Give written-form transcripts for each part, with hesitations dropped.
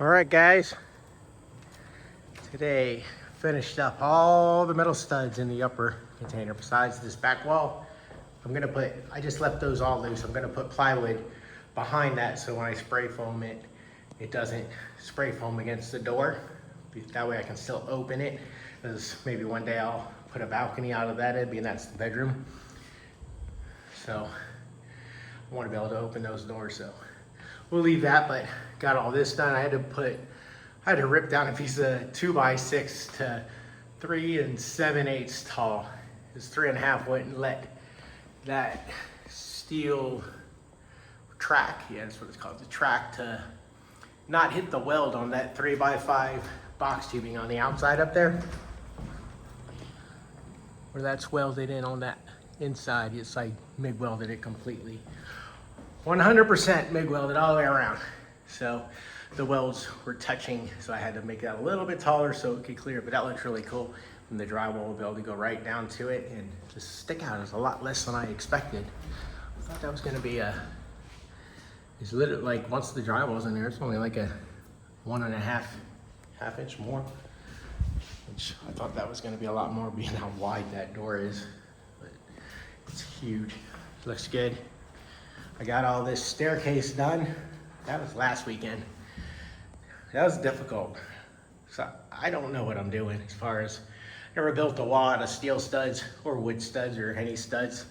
All right, guys. Today, finished up all the metal studs in the upper container besides this back wall. I just left those all loose. I'm gonna put plywood behind that so when I spray foam it, it doesn't spray foam against the door. That way I can still open it. Because maybe one day I'll put a balcony out of that end, being that's the bedroom. So I want to be able to open those doors, so we'll leave that, but got all this done. I had to rip down a piece of 2x6 to 3 7/8 tall. It's 3.5 wouldn't let that steel track, yeah, that's what it's called, the track, to not hit the weld on that 3x5 box tubing on the outside up there. Where that's welded in on that inside, it's like MIG welded it completely. 100% MIG welded all the way around. So the welds were touching, so I had to make that a little bit taller so it could clear, but that looks really cool. And the drywall will be able to go right down to it, and the stick out is a lot less than I expected. I thought that was gonna be it's literally like once the drywall's in there, it's only like a 1.5 inch more. Which I thought that was gonna be a lot more being how wide that door is, but it's huge. Looks good. I got all this staircase done. That was last weekend. That was difficult. So I don't know what I'm doing as far as, never built a wall out of steel studs or wood studs or any studs,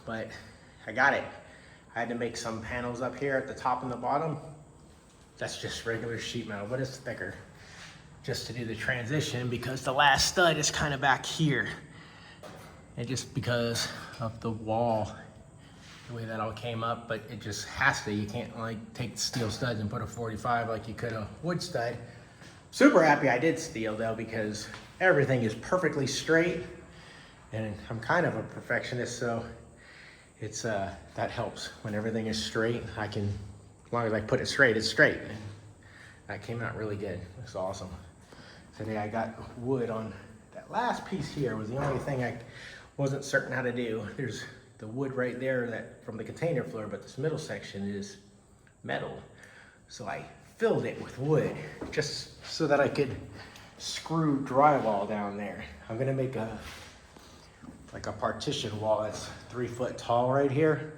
but I got it. I had to make some panels up here at the top and the bottom. That's just regular sheet metal, but it's thicker, just to do the transition because the last stud is kind of back here. And just because of the wall, the way that all came up, but it just has to. You can't like take the steel studs and put a 45 like you could a wood stud. Super happy I did steel though, because everything is perfectly straight, and I'm kind of a perfectionist, so it's that helps. When everything is straight, I can, as long as I put it straight, it's straight. And that came out really good. It's awesome. Today I got wood on that last piece here. Was the only thing I wasn't certain how to do. There's the wood right there that from the container floor, but this middle section is metal. So I filled it with wood just so that I could screw drywall down there. I'm gonna make a partition wall that's 3 foot tall right here.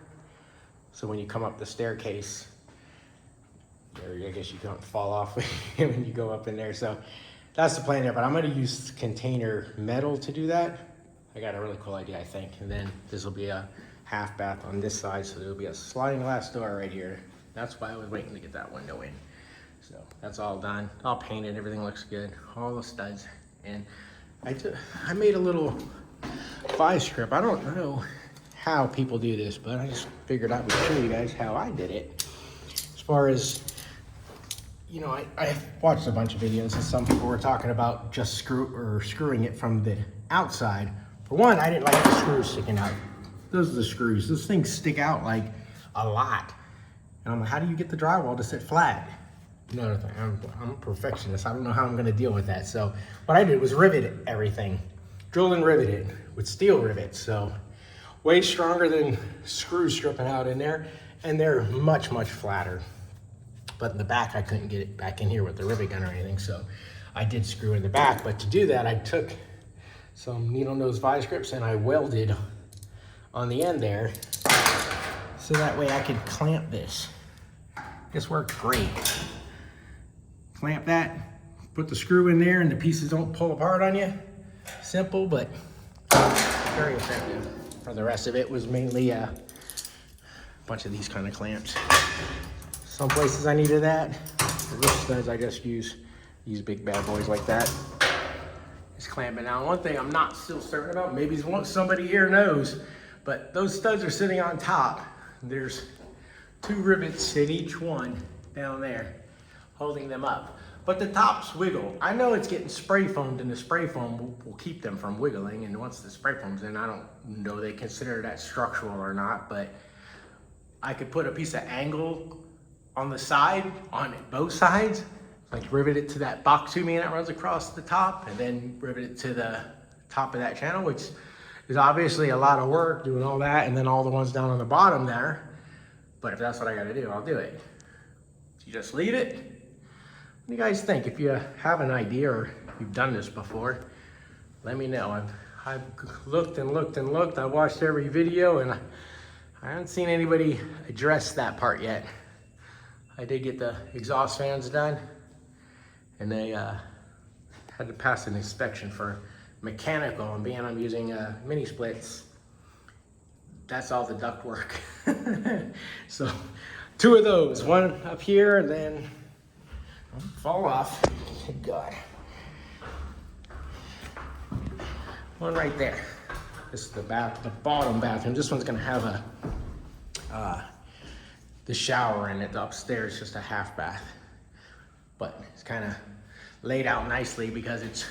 So when you come up the staircase, I guess you can't fall off when you go up in there. So that's the plan there, but I'm gonna use container metal to do that. I got a really cool idea, I think. And then this will be a half bath on this side, so there'll be a sliding glass door right here. That's why I was waiting to get that window in. So that's all done, all painted, everything looks good, all the studs. And I made a little vice grip. I don't know how people do this, but I just figured I would show you guys how I did it. As far as, you know, I watched a bunch of videos and some people were talking about just screwing it from the outside. For one, I didn't like the screws sticking out. Those are the screws. Those things stick out like a lot. And I'm like, how do you get the drywall to sit flat? Another thing, I'm a perfectionist. I don't know how I'm gonna deal with that. So what I did was rivet everything. Drilled and riveted with steel rivets. So way stronger than screws stripping out in there. And they're much, much flatter. But in the back, I couldn't get it back in here with the rivet gun or anything. So I did screw in the back. But to do that, I took some needle nose vice grips and I welded on the end there. So that way I could clamp this. This worked great. Clamp that, put the screw in there and the pieces don't pull apart on you. Simple, but very effective. For the rest of it was mainly a bunch of these kind of clamps. Some places I needed that. For this studs, I just use these big bad boys like that. Just clamping down. One thing I'm not still certain about, maybe somebody here knows, but those studs are sitting on top. There's 2 rivets in each one down there, holding them up. But the tops wiggle. I know it's getting spray foamed, and the spray foam will keep them from wiggling. And once the spray foam's in, I don't know they consider that structural or not, but I could put a piece of angle on the side, on both sides, like rivet it to that box tubing that runs across the top, and then rivet it to the top of that channel, which is obviously a lot of work doing all that, and then all the ones down on the bottom there. But if that's what I gotta do, I'll do it. You just leave it, do you guys think? If you have an idea or you've done this before, let me know. I've looked and looked and looked. I watched every video and I haven't seen anybody address that part yet. I did get the exhaust fans done and they had to pass an inspection for mechanical, and being I'm using mini splits, that's all the duct work. So 2 of those, one up here and then fall off. God. One right there. This is the bottom bathroom. This one's gonna have the shower in it. The upstairs just a half bath, but it's kind of laid out nicely because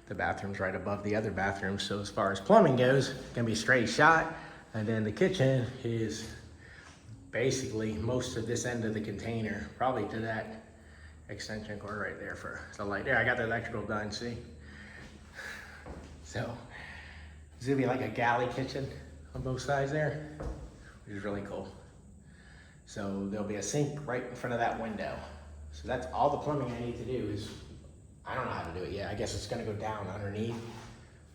the bathroom's right above the other bathroom. So as far as plumbing goes, it's gonna be a straight shot. And then the kitchen is basically most of this end of the container, probably to that extension cord right there for the light. There, I got the electrical done, see? So it's gonna be like a galley kitchen on both sides there, which is really cool. So there'll be a sink right in front of that window. So that's all the plumbing I need to do is, I don't know how to do it yet. I guess it's gonna go down underneath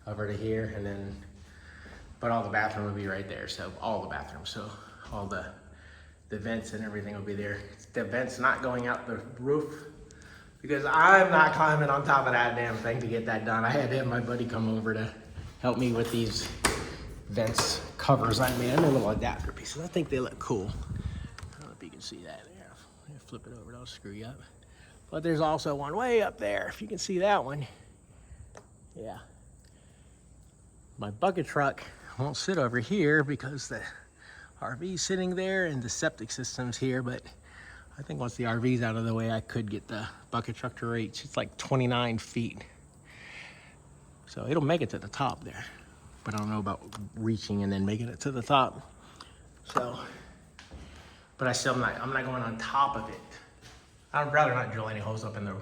over to here and then, but all the bathroom will be right there. So all the bathrooms, so all the vents and everything will be there. The vents not going out the roof because I'm not climbing on top of that damn thing to get that done. I had to have my buddy come over to help me with these vents covers I made. I made little adapter pieces. I think they look cool. I don't know if you can see that there. Flip it over, don't screw you up. But there's also one way up there, if you can see that one. Yeah. My bucket truck won't sit over here because the RV's sitting there and the septic system's here, but I think once the RV's out of the way, I could get the bucket truck to reach. It's like 29 feet. So it'll make it to the top there, but I don't know about reaching and then making it to the top. So, but I'm not going on top of it. I'd rather not drill any holes up in the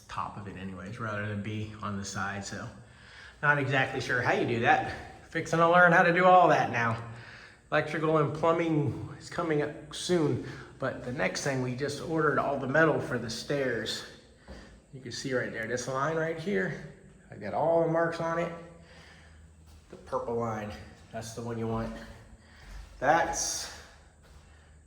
top of it anyways, rather than be on the side. So not exactly sure how you do that. Fixing to learn how to do all that now. Electrical and plumbing is coming up soon, but the next thing, we just ordered all the metal for the stairs. You can see right there, this line right here, I got all the marks on it. The purple line, that's the one you want. That's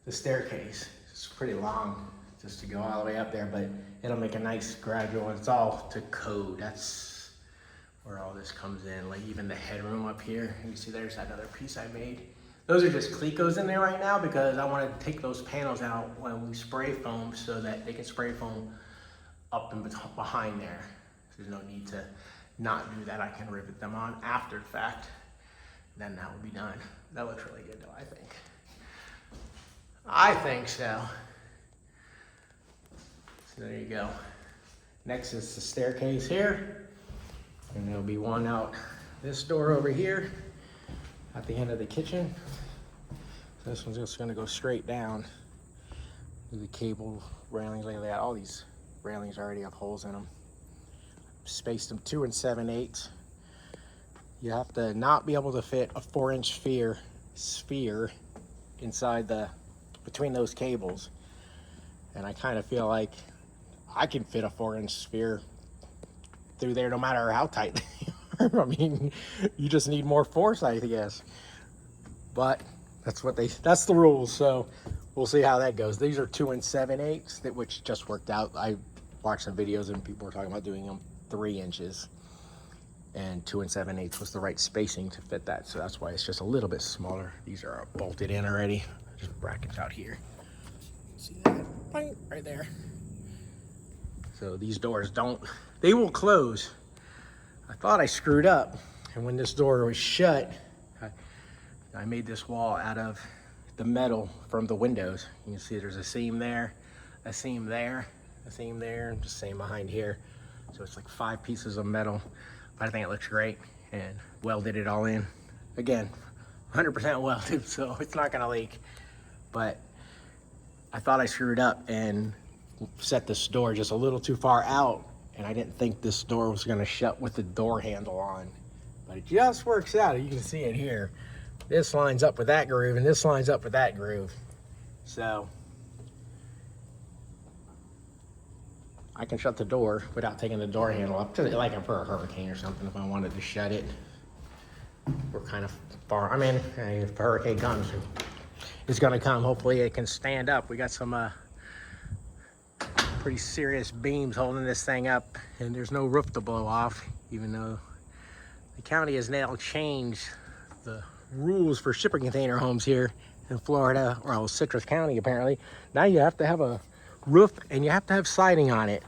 the staircase. It's pretty long just to go all the way up there, but it'll make a nice gradual, and it's all to code. That's where all this comes in, like even the headroom up here. You see there's another piece I made. Those are just Clecos in there right now because I want to take those panels out when we spray foam so that they can spray foam up and behind there. There's no need to not do that. I can rivet them on after the fact. Then that will be done. That looks really good though, I think. I think so. So there you go. Next is the staircase here. And there'll be one out this door over here at the end of the kitchen. This one's just gonna go straight down. The cable railings like that. All these railings already have holes in them. Spaced them 2 7/8. You have to not be able to fit a 4-inch sphere inside between those cables. And I kind of feel like I can fit a 4-inch sphere through there no matter how tight they are. I mean, you just need more force, I guess. But that's the rules. So we'll see how that goes. These are 2 7/8, which just worked out. I watched some videos and people were talking about doing them 3 inches, and 2 7/8 was the right spacing to fit that. So that's why it's just a little bit smaller. These are bolted in already. Just brackets out here. See that? Right there. So these doors they will close. I thought I screwed up, and when this door was shut, I made this wall out of the metal from the windows. You can see there's a seam there, a seam there, a seam there, and just same behind here. So it's like 5 pieces of metal, but I think it looks great, and welded it all in. Again, 100% welded, so it's not gonna leak. But I thought I screwed up and set this door just a little too far out, and I didn't think this door was gonna shut with the door handle on. But it just works out. You can see it here. This lines up with that groove, and this lines up with that groove. So I can shut the door without taking the door handle up, like for a hurricane or something if I wanted to shut it. We're kind of far. I mean, if the hurricane comes, it's gonna come. Hopefully it can stand up. We got some pretty serious beams holding this thing up, and there's no roof to blow off, even though the county has now changed the rules for shipping container homes here in Florida, or Citrus County apparently. Now you have to have a roof and you have to have siding on it,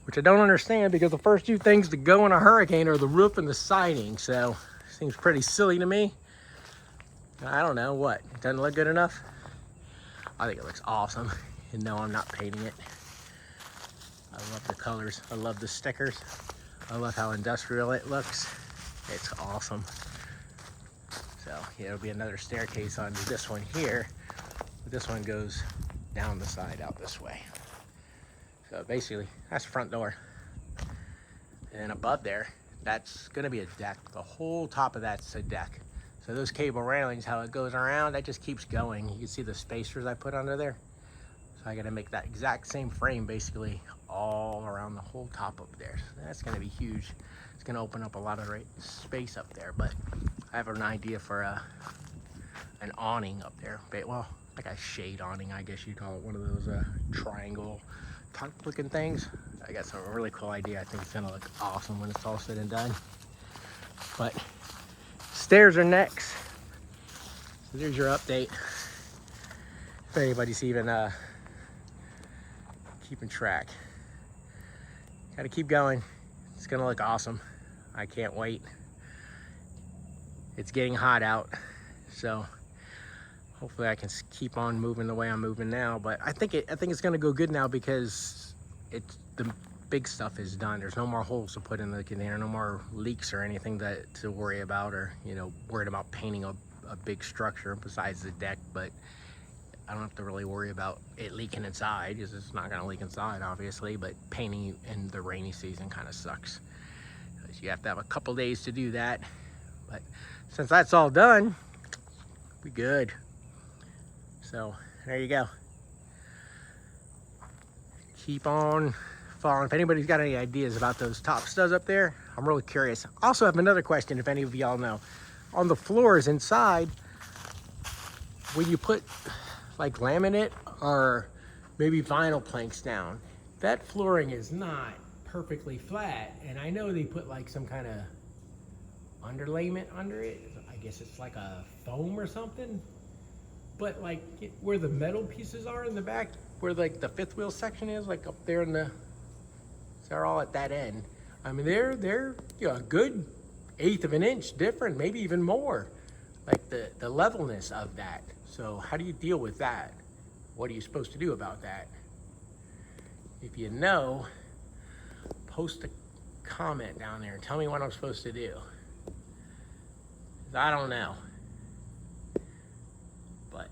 which I don't understand, because the first two things to go in a hurricane are the roof and the siding. So seems pretty silly to me. I don't know, what, it doesn't look good enough? I think it looks awesome. And no, I'm not painting it. I love the colors, I love the stickers, I love how industrial it looks. It's awesome. So yeah, it'll be another staircase onto this one here, but this one goes down the side out this way. So basically, that's the front door. And above there, that's gonna be a deck. The whole top of that's a deck. So those cable railings, how it goes around, that just keeps going. You can see the spacers I put under there. So I gotta make that exact same frame basically all around the whole top up there. So that's gonna be huge. It's gonna open up a lot of space up there, but I have an idea for an awning up there. Well, like a shade awning, I guess you'd call it, one of those triangle type looking things. I got some really cool idea. I think it's gonna look awesome when it's all said and done. But stairs are next. So there's your update. If anybody's even keeping track. Gotta keep going. It's gonna look awesome. I can't wait. It's getting hot out, so hopefully I can keep on moving the way I'm moving now. But I think it's gonna go good now, because the big stuff is done. There's no more holes to put in the container, no more leaks or anything to worry about, or worried about painting a big structure besides the deck. But I don't have to really worry about it leaking inside, because it's not gonna leak inside, obviously, but painting in the rainy season kind of sucks. You have to have a couple days to do that. But since that's all done, we good. So there you go. Keep on following. If anybody's got any ideas about those top studs up there, I'm really curious. Also have another question, if any of y'all know. On the floors inside, when you put like laminate or maybe vinyl planks down, that flooring is not perfectly flat, and I know they put like some kind of underlayment under it. I guess it's like a foam or something, but like where the metal pieces are in the back, where like the fifth wheel section is, like up there in the, they're all at that end. I mean, they're a good 1/8 of an inch different, maybe even more, like the levelness of that. So how do you deal with that? What are you supposed to do about that? If you know, post a comment down there and tell me what I'm supposed to do. I don't know, but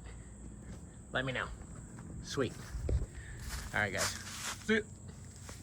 let me know. Sweet. All right, guys. See ya.